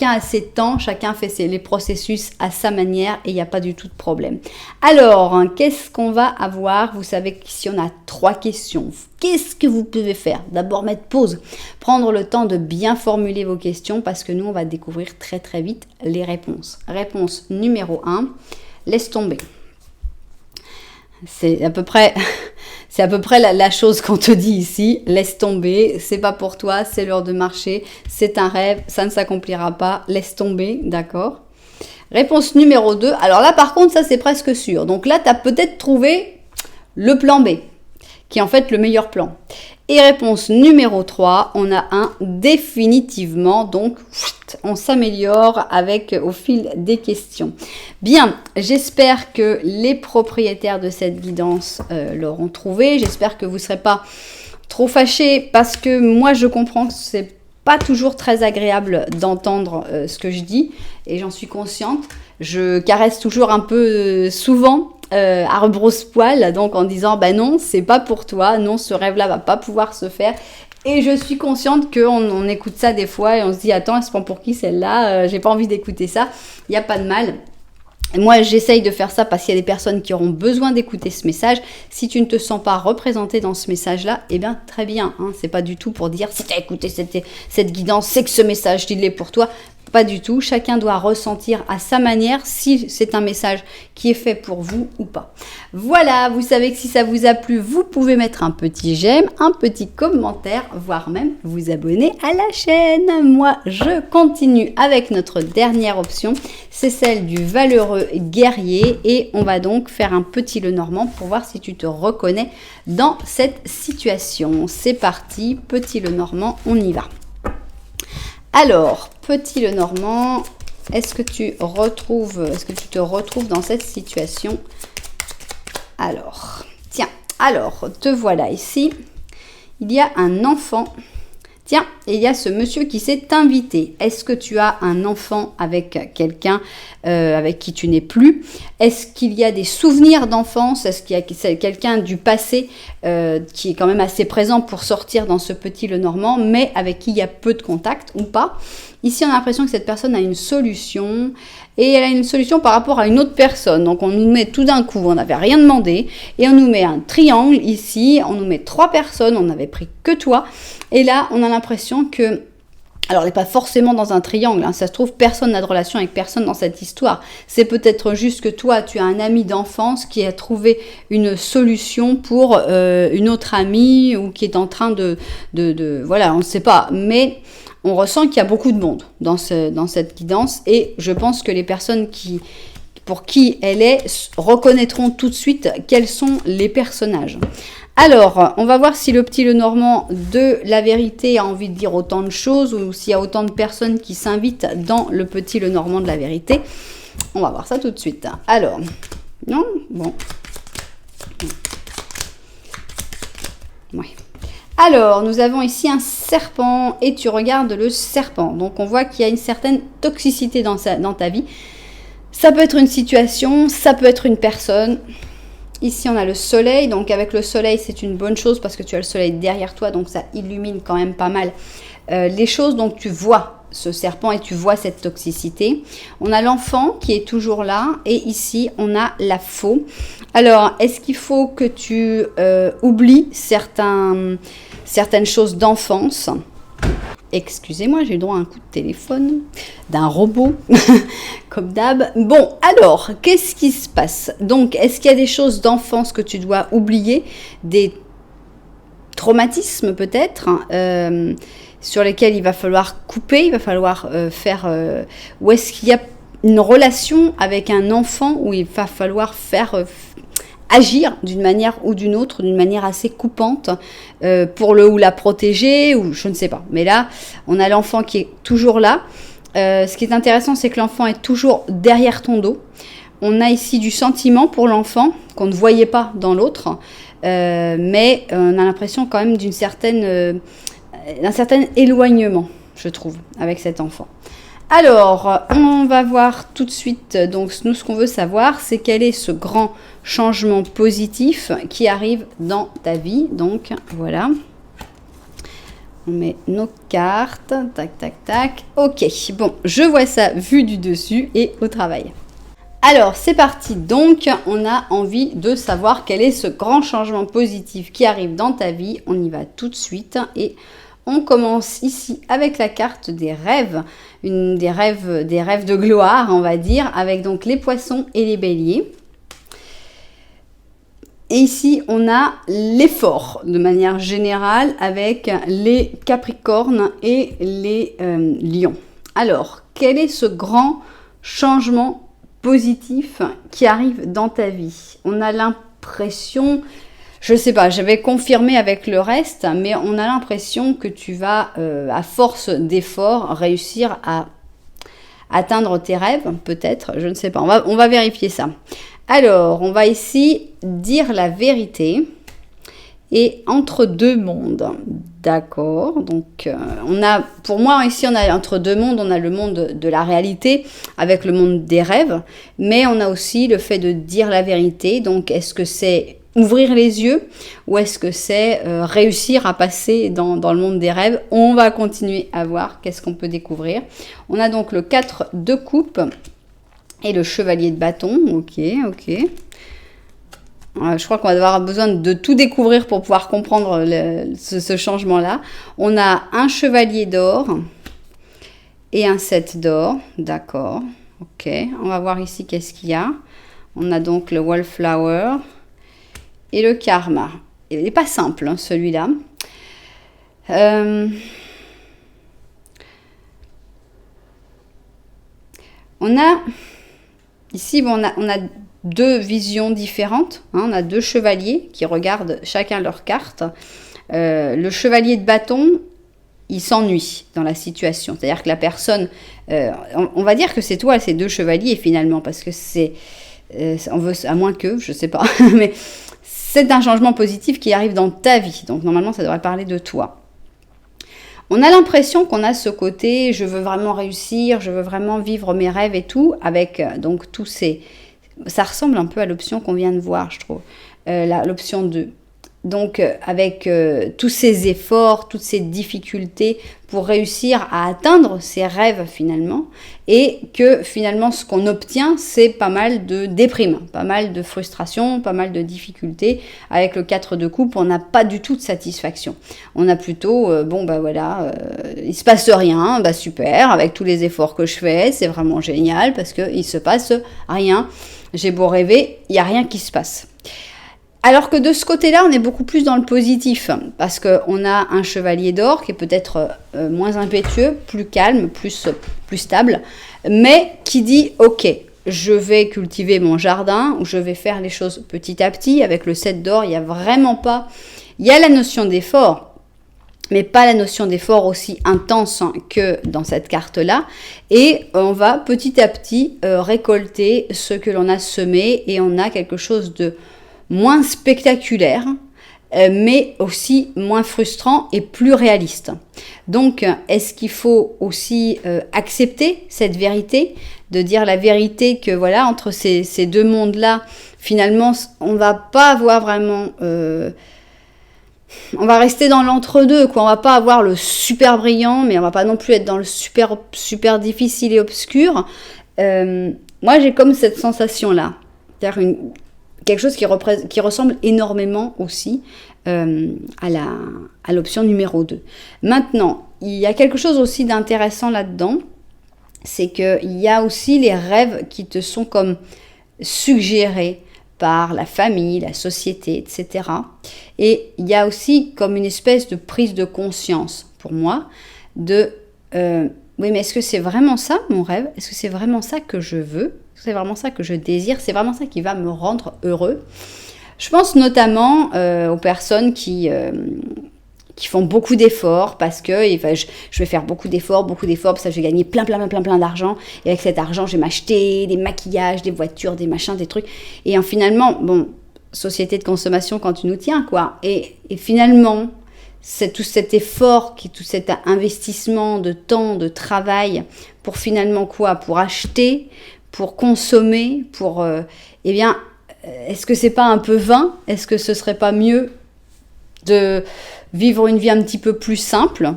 a ses temps, chacun fait les processus à sa manière et il n'y a pas du tout de problème. Alors, hein, qu'est-ce qu'on va avoir? Vous savez qu'ici, on a 3 questions. Qu'est-ce que vous pouvez faire? D'abord, mettre pause, prendre le temps de bien formuler vos questions parce que nous, on va découvrir très très vite les réponses. Réponse numéro 1, laisse tomber. C'est à peu près la chose qu'on te dit ici. Laisse tomber, c'est pas pour toi, c'est l'heure de marcher, c'est un rêve, ça ne s'accomplira pas. Laisse tomber, d'accord. Réponse numéro 2. Alors là, par contre, ça c'est presque sûr. Donc là, tu as peut-être trouvé le plan B, qui est en fait le meilleur plan. Et réponse numéro 3, on a un définitivement, donc on s'améliore au fil des questions. Bien, j'espère que les propriétaires de cette guidance l'auront trouvé. J'espère que vous ne serez pas trop fâchés parce que moi je comprends que c'est pas toujours très agréable d'entendre ce que je dis et j'en suis consciente. Je caresse toujours un peu souvent à rebrousse-poil, donc en disant bah non, c'est pas pour toi, non, ce rêve-là va pas pouvoir se faire. Et je suis consciente qu'on écoute ça des fois et on se dit attends, elle se prend pour qui celle-là, j'ai pas envie d'écouter ça. Il n'y a pas de mal. Moi, j'essaye de faire ça parce qu'il y a des personnes qui auront besoin d'écouter ce message. Si tu ne te sens pas représenté dans ce message-là, eh bien, très bien. Hein, c'est pas du tout pour dire si tu as écouté cette guidance, c'est que ce message, il est pour toi. Pas du tout. Chacun doit ressentir à sa manière si c'est un message qui est fait pour vous ou pas. Voilà, vous savez que si ça vous a plu, vous pouvez mettre un petit j'aime, un petit commentaire, voire même vous abonner à la chaîne. Moi, je continue avec notre dernière option. C'est celle du valeureux guerrier et on va donc faire un petit Lenormand pour voir si tu te reconnais dans cette situation. C'est parti, petit Lenormand, on y va. Alors, petit Lenormand, est-ce que tu te retrouves dans cette situation? Alors, tiens, te voilà ici. Il y a un enfant. Tiens, et il y a ce monsieur qui s'est invité. Est-ce que tu as un enfant avec quelqu'un avec qui tu n'es plus? Est-ce qu'il y a des souvenirs d'enfance? Est-ce qu'il y a quelqu'un du passé qui est quand même assez présent pour sortir dans ce petit Lenormand, mais avec qui il y a peu de contact ou pas? Ici, on a l'impression que cette personne a une solution et elle a une solution par rapport à une autre personne. Donc, on nous met tout d'un coup, on n'avait rien demandé et on nous met un triangle ici, on nous met 3 personnes, on n'avait pris que toi. Et là, on a l'impression que... Alors, on n'est pas forcément dans un triangle, hein. Ça se trouve, personne n'a de relation avec personne dans cette histoire. C'est peut-être juste que toi, tu as un ami d'enfance qui a trouvé une solution pour une autre amie ou qui est en train voilà, on ne sait pas. Mais on ressent qu'il y a beaucoup de monde dans cette guidance et je pense que les personnes pour qui elle est reconnaîtront tout de suite quels sont les personnages. Alors, on va voir si le petit Lenormand de la vérité a envie de dire autant de choses ou s'il y a autant de personnes qui s'invitent dans le petit Lenormand de la vérité. On va voir ça tout de suite. Alors, non, bon. Ouais. Alors, nous avons ici un serpent et tu regardes le serpent. Donc, on voit qu'il y a une certaine toxicité dans ta vie. Ça peut être une situation, ça peut être une personne. Ici, on a le soleil. Donc, avec le soleil, c'est une bonne chose parce que tu as le soleil derrière toi. Donc, ça illumine quand même pas mal les choses. Donc, tu vois ce serpent et tu vois cette toxicité. On a l'enfant qui est toujours là. Et ici, on a la faux. Alors, est-ce qu'il faut que tu oublies certaines choses d'enfance? Excusez-moi, j'ai eu droit à un coup de téléphone d'un robot, comme d'hab. Bon, alors, qu'est-ce qui se passe? Donc, est-ce qu'il y a des choses d'enfance que tu dois oublier? Des traumatismes peut-être, sur lesquels il va falloir couper, il va falloir faire... ou est-ce qu'il y a une relation avec un enfant où il va falloir faire... agir d'une manière ou d'une autre, d'une manière assez coupante, pour le ou la protéger, ou je ne sais pas. Mais là, on a l'enfant qui est toujours là. Ce qui est intéressant, c'est que l'enfant est toujours derrière ton dos. On a ici du sentiment pour l'enfant qu'on ne voyait pas dans l'autre, mais on a l'impression quand même d'un certain éloignement, je trouve, avec cet enfant. Alors, on va voir tout de suite, donc nous ce qu'on veut savoir, c'est quel est ce grand changement positif qui arrive dans ta vie. Donc, voilà. On met nos cartes, tac, tac, tac. Ok, bon, je vois ça vu du dessus et au travail. Alors, c'est parti. Donc, on a envie de savoir quel est ce grand changement positif qui arrive dans ta vie. On y va tout de suite et on commence ici avec la carte des rêves, des rêves de gloire, on va dire, avec donc les poissons et les béliers. Et ici, on a l'effort de manière générale avec les capricornes et les lions. Alors, quel est ce grand changement positif qui arrive dans ta vie? On a l'impression, je ne sais pas, j'avais confirmé avec le reste, mais on a l'impression que tu vas, à force d'efforts, réussir à atteindre tes rêves, peut-être, je ne sais pas, on va vérifier ça. Alors, on va ici dire la vérité et entre deux mondes. D'accord, donc on a, pour moi ici on a entre deux mondes, on a le monde de la réalité avec le monde des rêves, mais on a aussi le fait de dire la vérité. Donc est-ce que c'est ouvrir les yeux ou est-ce que c'est réussir à passer dans le monde des rêves? On va continuer à voir qu'est-ce qu'on peut découvrir. On a donc le 4 de coupe et le chevalier de bâton. Ok. Je crois qu'on va avoir besoin de tout découvrir pour pouvoir comprendre ce changement-là. On a un chevalier d'or et un 7 d'or. D'accord. Ok. On va voir ici qu'est-ce qu'il y a. On a donc le wallflower et le karma. Il n'est pas simple, hein, celui-là. On a ici, bon, on a deux visions différentes. Hein, on a deux chevaliers qui regardent chacun leur carte. Le chevalier de bâton, il s'ennuie dans la situation. C'est-à-dire que la personne, on va dire que c'est toi, ces deux chevaliers finalement, parce que c'est, on veut, à moins que, je sais pas, mais c'est un changement positif qui arrive dans ta vie. Donc normalement, ça devrait parler de toi. On a l'impression qu'on a ce côté, je veux vraiment réussir, je veux vraiment vivre mes rêves et tout, avec donc tous ces... Ça ressemble un peu à l'option qu'on vient de voir, je trouve, l'option 2. Donc, avec tous ces efforts, toutes ces difficultés pour réussir à atteindre ses rêves finalement, et que finalement ce qu'on obtient, c'est pas mal de déprime, pas mal de frustration, pas mal de difficultés. Avec le 4 de coupe, on n'a pas du tout de satisfaction. On a plutôt, il se passe rien, bah super, avec tous les efforts que je fais, c'est vraiment génial parce qu'il se passe rien. J'ai beau rêver, il n'y a rien qui se passe. Alors que de ce côté-là, on est beaucoup plus dans le positif, parce qu'on a un chevalier d'or qui est peut-être moins impétueux, plus calme, plus stable, mais qui dit « Ok, je vais cultiver mon jardin, ou je vais faire les choses petit à petit ». Avec le 7 d'or, il n'y a vraiment pas... Il y a la notion d'effort, mais pas la notion d'effort aussi intense que dans cette carte-là. Et on va petit à petit récolter ce que l'on a semé, et on a quelque chose de moins spectaculaire, mais aussi moins frustrant et plus réaliste. Donc, est-ce qu'il faut aussi accepter cette vérité, de dire la vérité que voilà, entre ces deux mondes-là, finalement, on va pas avoir vraiment... on va rester dans l'entre-deux, quoi. On va pas avoir le super brillant, mais on va pas non plus être dans le super difficile et obscur. Moi, j'ai comme cette sensation-là. C'est-à-dire quelque chose qui ressemble énormément aussi à l'option numéro 2. Maintenant, il y a quelque chose aussi d'intéressant là-dedans, c'est qu'il y a aussi les rêves qui te sont comme suggérés par la famille, la société, etc. Et il y a aussi comme une espèce de prise de conscience, pour moi, de oui, mais est-ce que c'est vraiment ça mon rêve? Est-ce que c'est vraiment ça que je veux? Est-ce que c'est vraiment ça que je désire? C'est vraiment ça qui va me rendre heureux? Je pense notamment aux personnes qui font beaucoup d'efforts parce que je vais faire beaucoup d'efforts, parce que je vais gagner plein d'argent. Et avec cet argent, je vais m'acheter des maquillages, des voitures, des machins, des trucs. Et finalement, bon, société de consommation quand tu nous tiens, quoi. Et finalement, c'est tout cet effort, tout cet investissement de temps, de travail, pour finalement quoi? Pour acheter, pour consommer, pour... est-ce que c'est pas un peu vain? Est-ce que ce serait pas mieux de vivre une vie un petit peu plus simple,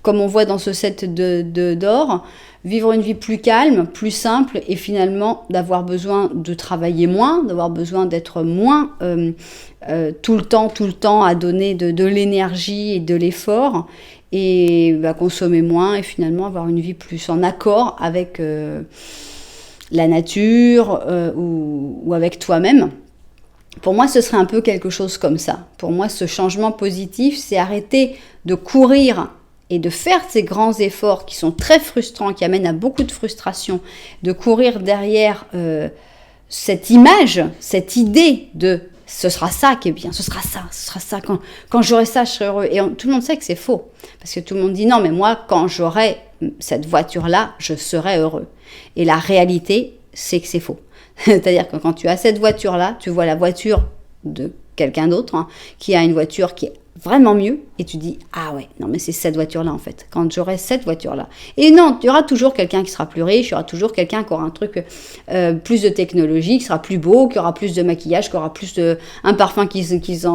comme on voit dans ce set d'or, vivre une vie plus calme, plus simple, et finalement d'avoir besoin de travailler moins, d'avoir besoin d'être moins tout le temps à donner de l'énergie et de l'effort, et consommer moins, et finalement avoir une vie plus en accord avec la nature ou avec toi-même. Pour moi, ce serait un peu quelque chose comme ça. Pour moi, ce changement positif, c'est arrêter de courir et de faire ces grands efforts qui sont très frustrants, qui amènent à beaucoup de frustration, de courir derrière cette image, cette idée de « ce sera ça qui est bien, ce sera ça, quand j'aurai ça, je serai heureux ». Et tout le monde sait que c'est faux, parce que tout le monde dit « non, mais moi, quand j'aurai cette voiture-là, je serai heureux ». Et la réalité, c'est que c'est faux. C'est-à-dire que quand tu as cette voiture-là, tu vois la voiture de quelqu'un d'autre qui a une voiture qui est vraiment mieux et tu dis « ah ouais, non mais c'est cette voiture-là en fait, quand j'aurai cette voiture-là ». Et non, il y aura toujours quelqu'un qui sera plus riche, il y aura toujours quelqu'un qui aura un truc plus de technologie, qui sera plus beau, qui aura plus de maquillage, qui aura plus un parfum qui sent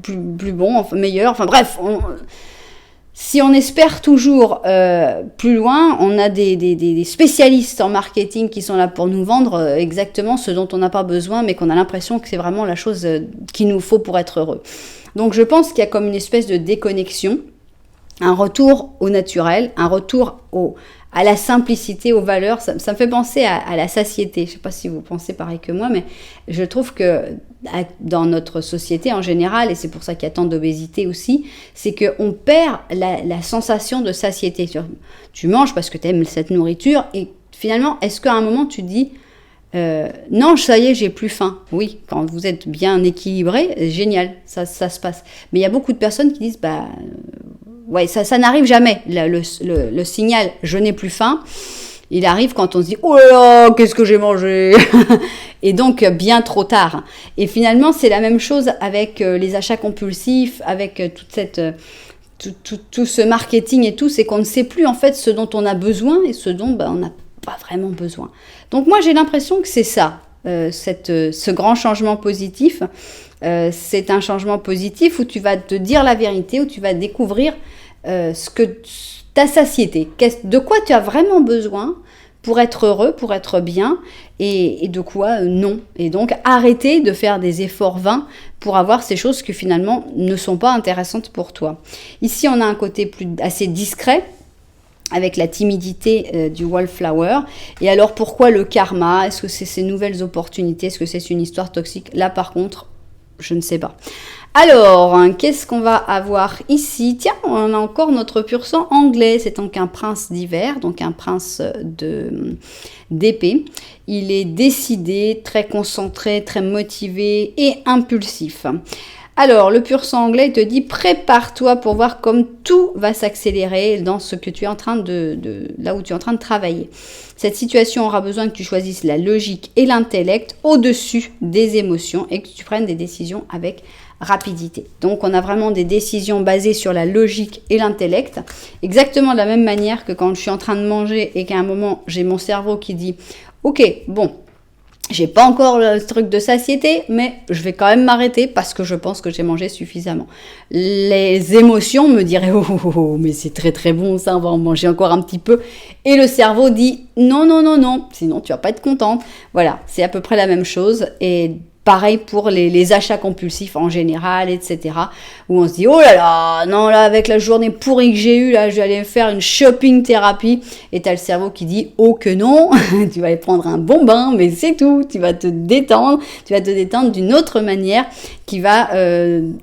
plus bon, enfin meilleur, enfin bref... Si on espère toujours plus loin, on a des spécialistes en marketing qui sont là pour nous vendre exactement ce dont on n'a pas besoin, mais qu'on a l'impression que c'est vraiment la chose qu'il nous faut pour être heureux. Donc je pense qu'il y a comme une espèce de déconnexion, un retour au naturel, un retour à la simplicité, aux valeurs. Ça me fait penser à la satiété. Je ne sais pas si vous pensez pareil que moi, mais je trouve que dans notre société en général, et c'est pour ça qu'il y a tant d'obésité aussi, c'est qu'on perd la sensation de satiété. Tu manges parce que tu aimes cette nourriture, et finalement, est-ce qu'à un moment tu dis non, ça y est, j'ai plus faim. Oui, quand vous êtes bien équilibré, génial, ça se passe. Mais il y a beaucoup de personnes qui disent ouais, ça n'arrive jamais. Le signal « je n'ai plus faim », il arrive quand on se dit « oh là là, qu'est-ce que j'ai mangé ?» Et donc, bien trop tard. Et finalement, c'est la même chose avec les achats compulsifs, avec tout ce marketing et tout, c'est qu'on ne sait plus en fait ce dont on a besoin et ce dont on n'a pas vraiment besoin. Donc moi, j'ai l'impression que c'est ça, ce grand changement positif. C'est un changement positif où tu vas te dire la vérité, où tu vas découvrir ta satiété, de quoi tu as vraiment besoin pour être heureux, pour être bien, et de quoi non. Et donc arrêter de faire des efforts vains pour avoir ces choses qui finalement ne sont pas intéressantes pour toi. Ici, on a un côté assez discret, avec la timidité du wallflower. Et alors pourquoi le karma? Est-ce que c'est ces nouvelles opportunités? Est-ce que c'est une histoire toxique? Là par contre, je ne sais pas. Alors, qu'est-ce qu'on va avoir ici? Tiens, on a encore notre pur sang anglais. C'est donc un prince d'hiver, donc un prince d'épée. Il est décidé, très concentré, très motivé et impulsif. Alors, le pur sang anglais te dit, prépare-toi pour voir comme tout va s'accélérer dans ce que tu es en train là où tu es en train de travailler. Cette situation aura besoin que tu choisisses la logique et l'intellect au-dessus des émotions et que tu prennes des décisions avec rapidité. Donc, on a vraiment des décisions basées sur la logique et l'intellect, exactement de la même manière que quand je suis en train de manger et qu'à un moment, j'ai mon cerveau qui dit « Ok, bon, j'ai pas encore le truc de satiété, mais je vais quand même m'arrêter parce que je pense que j'ai mangé suffisamment. » Les émotions me diraient « Oh, mais c'est très très bon ça, on va en manger encore un petit peu. » Et le cerveau dit « Non, non, non, non, sinon tu vas pas être contente. » Voilà, c'est à peu près la même chose. Et pareil pour les achats compulsifs en général, etc. Où on se dit, oh là là, non, là, avec la journée pourrie que j'ai eue, là, je vais aller faire une shopping thérapie. Et t'as le cerveau qui dit, oh que non, tu vas aller prendre un bon bain, mais c'est tout. Tu vas te détendre d'une autre manière qui va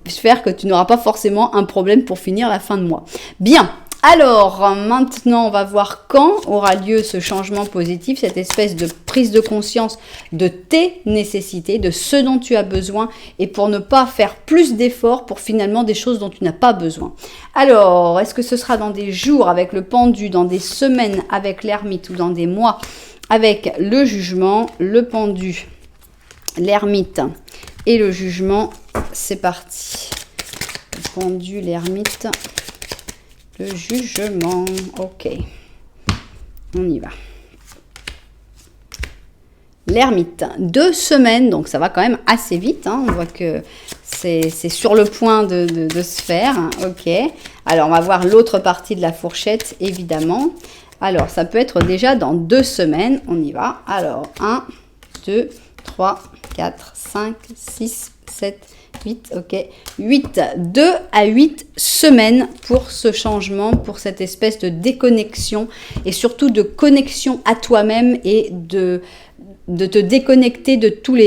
faire que tu n'auras pas forcément un problème pour finir la fin de mois. Bien. Alors, maintenant, on va voir quand aura lieu ce changement positif, cette espèce de prise de conscience de tes nécessités, de ce dont tu as besoin, et pour ne pas faire plus d'efforts pour finalement des choses dont tu n'as pas besoin. Alors, est-ce que ce sera dans des jours avec le pendu, dans des semaines avec l'ermite ou dans des mois avec le jugement, le pendu, l'ermite et le jugement? C'est parti. Le pendu, l'ermite... Le jugement, ok, on y va. L'ermite, 2 semaines, donc ça va quand même assez vite, hein. On voit que c'est sur le point de se faire, hein. Ok. Alors on va voir l'autre partie de la fourchette, évidemment. Alors ça peut être déjà dans 2 semaines, on y va. Alors 1, 2, 3, 4, 5, 6, 7, 8, ok, 8, 2 à 8 semaines pour ce changement, pour cette espèce de déconnexion et surtout de connexion à toi-même et de te déconnecter de tous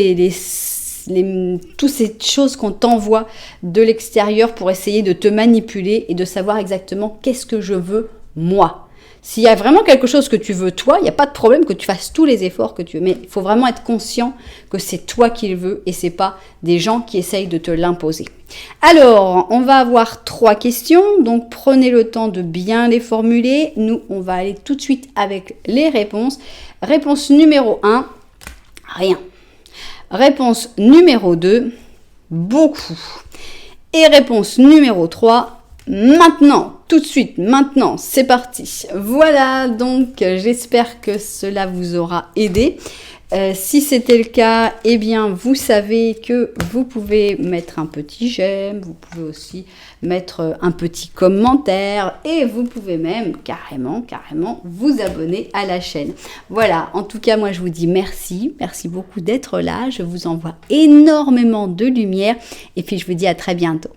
toutes ces choses qu'on t'envoie de l'extérieur pour essayer de te manipuler et de savoir exactement qu'est-ce que je veux moi. S'il y a vraiment quelque chose que tu veux toi, il n'y a pas de problème que tu fasses tous les efforts que tu veux. Mais il faut vraiment être conscient que c'est toi qui le veux et c'est pas des gens qui essayent de te l'imposer. Alors, on va avoir 3 questions. Donc, prenez le temps de bien les formuler. Nous, on va aller tout de suite avec les réponses. Réponse numéro 1, rien. Réponse numéro 2, beaucoup. Et réponse numéro 3, maintenant, tout de suite, maintenant, c'est parti. Voilà, donc j'espère que cela vous aura aidé. Si c'était le cas, eh bien, vous savez que vous pouvez mettre un petit j'aime, vous pouvez aussi mettre un petit commentaire et vous pouvez même carrément vous abonner à la chaîne. Voilà, en tout cas, moi, je vous dis merci. Merci beaucoup d'être là. Je vous envoie énormément de lumière et puis je vous dis à très bientôt.